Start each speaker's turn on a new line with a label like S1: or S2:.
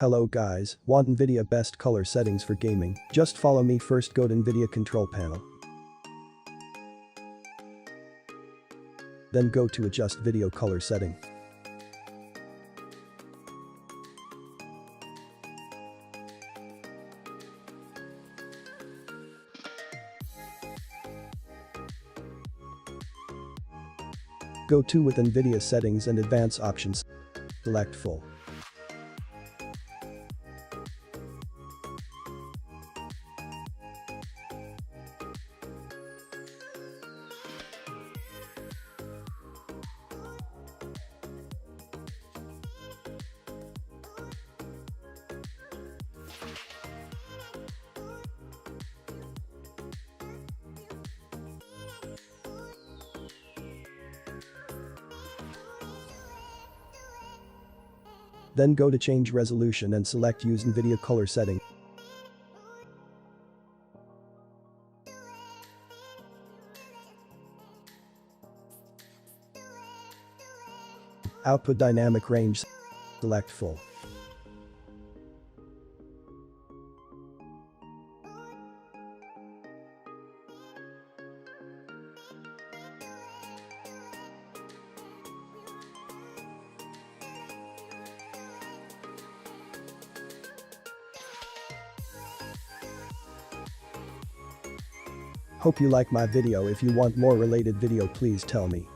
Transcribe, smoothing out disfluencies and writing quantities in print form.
S1: Hello guys, want Nvidia best color settings for gaming? Just follow me. First go to Nvidia control panel. Then go to adjust video color setting. Go to with Nvidia settings and advanced options. Select full. Then go to change resolution and select use Nvidia color setting. Output dynamic range. Select full. Hope you like my video. If you want more related video, please tell me.